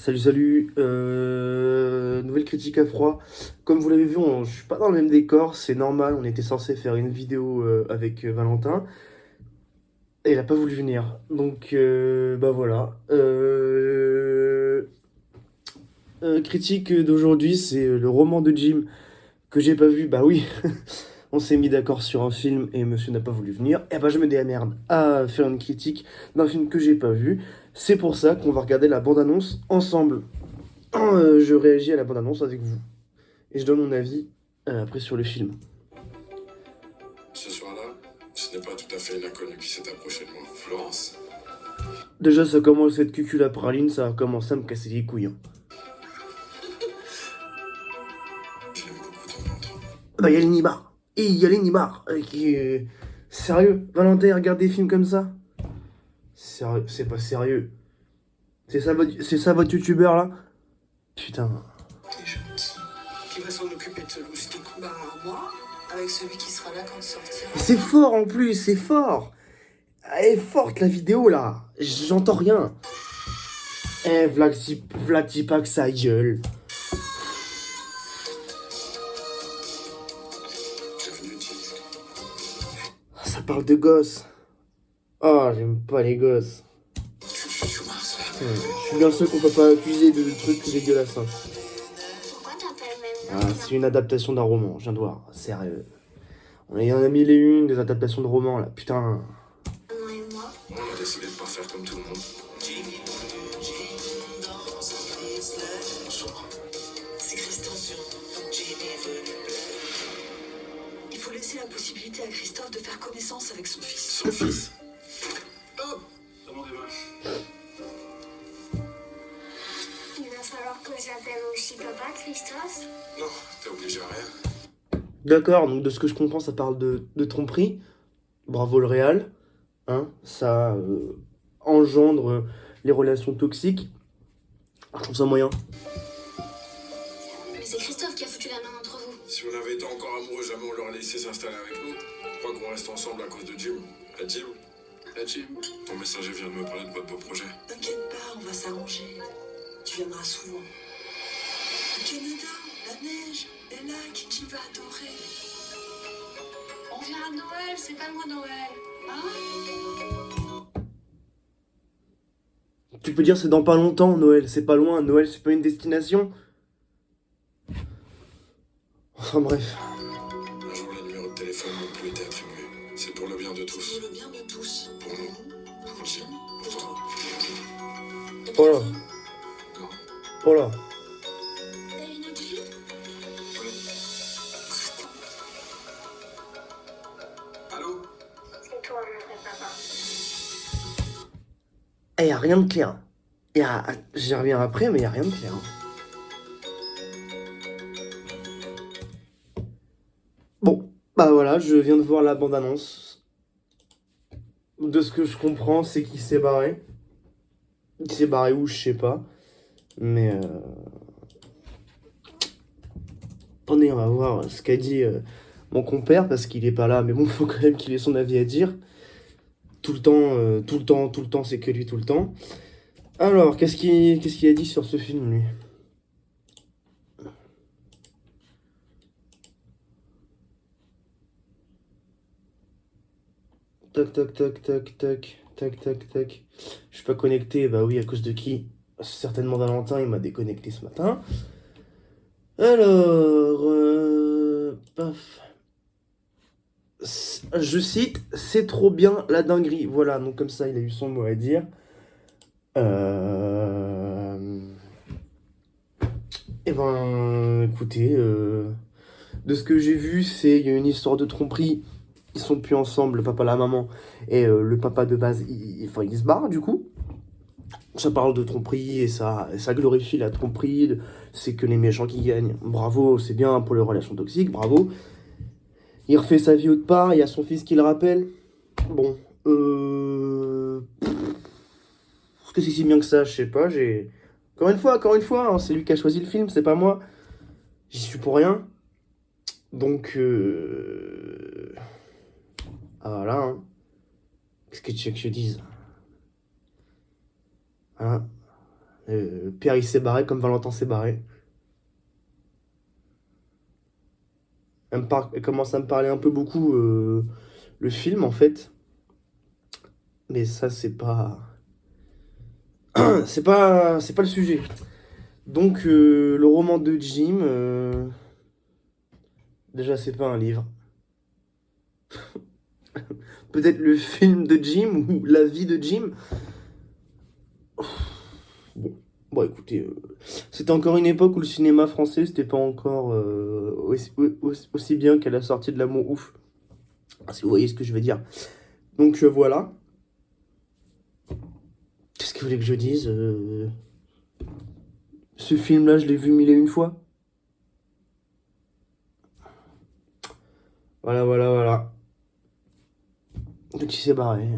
Salut, nouvelle critique à froid. Comme vous l'avez vu, je suis pas dans le même décor, c'est normal, on était censé faire une vidéo avec Valentin, et il a pas voulu venir. Donc, bah voilà. Critique d'aujourd'hui, c'est le roman de Jim que j'ai pas vu. Bah oui, on s'est mis d'accord sur un film et monsieur n'a pas voulu venir. Et bah je me démerde à faire une critique d'un film que j'ai pas vu. C'est pour ça qu'on va regarder la bande-annonce ensemble. Je réagis à la bande-annonce avec vous. Et je donne mon avis après sur le film. Ce soir-là, ce n'est pas tout à fait une inconnue qui s'est approchée de moi. Florence. Déjà, ça commence cette cucul à praline, ça a commencé à me casser les couilles, hein. J'aime beaucoup ton ventre. Bah, y'a les nibards. Et y a les nibards. Sérieux, Valentin, regarde des films comme ça? Sérieux, c'est pas sérieux. C'est ça votre youtubeur là? Putain. T'es gentil. Qui va s'en occuper de ce loustic? Bah, moi, avec celui qui sera là quand tu sortiras. C'est fort en plus, c'est fort. Elle est forte la vidéo là. J'entends rien. Eh, Vlad sa gueule. Bienvenue, Jim. Ça parle de gosses. Oh, j'aime pas les gosses. Tu joues mince. Je suis bien le seul qu'on peut pas accuser de trucs dégueulasses, hein. Pourquoi t'appelles même Ah, c'est une adaptation d'un roman, je viens de voir. Sérieux. Il y en a mille et une des adaptations de romans là. Putain. maman et moi? On a décidé de pas faire comme tout le monde. C'est Christophe. Il faut laisser la possibilité à Christophe de faire connaissance avec son fils. Son fils. Oh, demandez moi. Il va falloir que j'appelle aussi papa, Christophe. Non, t'es obligé à rien. D'accord, donc de ce que je comprends, ça parle de tromperie. Bravo le réal. Hein, ça engendre les relations toxiques. Je trouve ça moyen. Mais c'est Christophe qui a foutu la main entre vous. Si on avait été encore amoureux, jamais on l'aurait laissé s'installer avec nous. Je crois qu'on reste ensemble à cause de Jim. Jim. Jim. Ton messager vient de me parler de votre beau projet. T'inquiète pas, on va s'arranger. Tu viendras souvent. Le Canada, la neige, les lacs, Jim va adorer. On vient à Noël, c'est pas loin Noël. Hein? Tu peux dire c'est dans pas longtemps, Noël, c'est pas loin. Noël, c'est pas une destination. Enfin bref. Un jour, les numéros de téléphone n'ont plus été attribués. C'est pour le bien de tous. Pour le bien de tous. Pour nous, pour Jim, pour toi. Oh là. Non. Oh là. T'as une autre vie? Allô? C'est toi, mon vrai papa. Eh, y a rien de clair. J'y reviens après, mais y a rien de clair. Bon, bah voilà, je viens de voir la bande-annonce. De ce que je comprends, c'est qu'il s'est barré. Il s'est barré où, je sais pas. Mais attendez, on va voir ce qu'a dit mon compère, parce qu'il est pas là. Mais bon, faut quand même qu'il ait son avis à dire. Tout le temps, c'est que lui tout le temps. Alors, qu'est-ce qu'il a dit sur ce film, lui? Tac, tac, tac, tac, tac, tac, tac, tac. Je suis pas connecté, bah oui, à cause de qui? Certainement Valentin, il m'a déconnecté ce matin. Alors, paf. Je cite, c'est trop bien la dinguerie. Voilà, donc comme ça, il a eu son mot à dire. Eh ben, écoutez, de ce que j'ai vu, il y a une histoire de tromperie. Ils sont plus ensemble, le papa et la maman. Et le papa de base, enfin, il se barre du coup. Ça parle de tromperie et ça glorifie la tromperie. C'est que les méchants qui gagnent. Bravo, c'est bien pour les relations toxiques, bravo. Il refait sa vie autre part, il y a son fils qui le rappelle. Bon, est-ce que c'est si bien que ça? Je sais pas, Encore une fois, hein, c'est lui qui a choisi le film, c'est pas moi. J'y suis pour rien. Donc, ah voilà, hein. Qu'est-ce que tu veux que je dise? Hein? Pierre, il s'est barré comme Valentin s'est barré. Elle commence à me parler un peu beaucoup, le film, en fait. Mais ça, c'est pas... c'est pas le sujet. Donc, le roman de Jim... déjà, c'est pas un livre. Peut-être le film de Jim ou la vie de Jim. Bon, bon écoutez, c'était encore une époque où le cinéma français, c'était pas encore aussi bien qu'à la sortie de L'amour ouf. Si vous voyez ce que je veux dire. Donc voilà. Qu'est-ce que vous voulez que je dise Ce film-là, je l'ai vu mille et une fois. Voilà. Donc il s'est barré.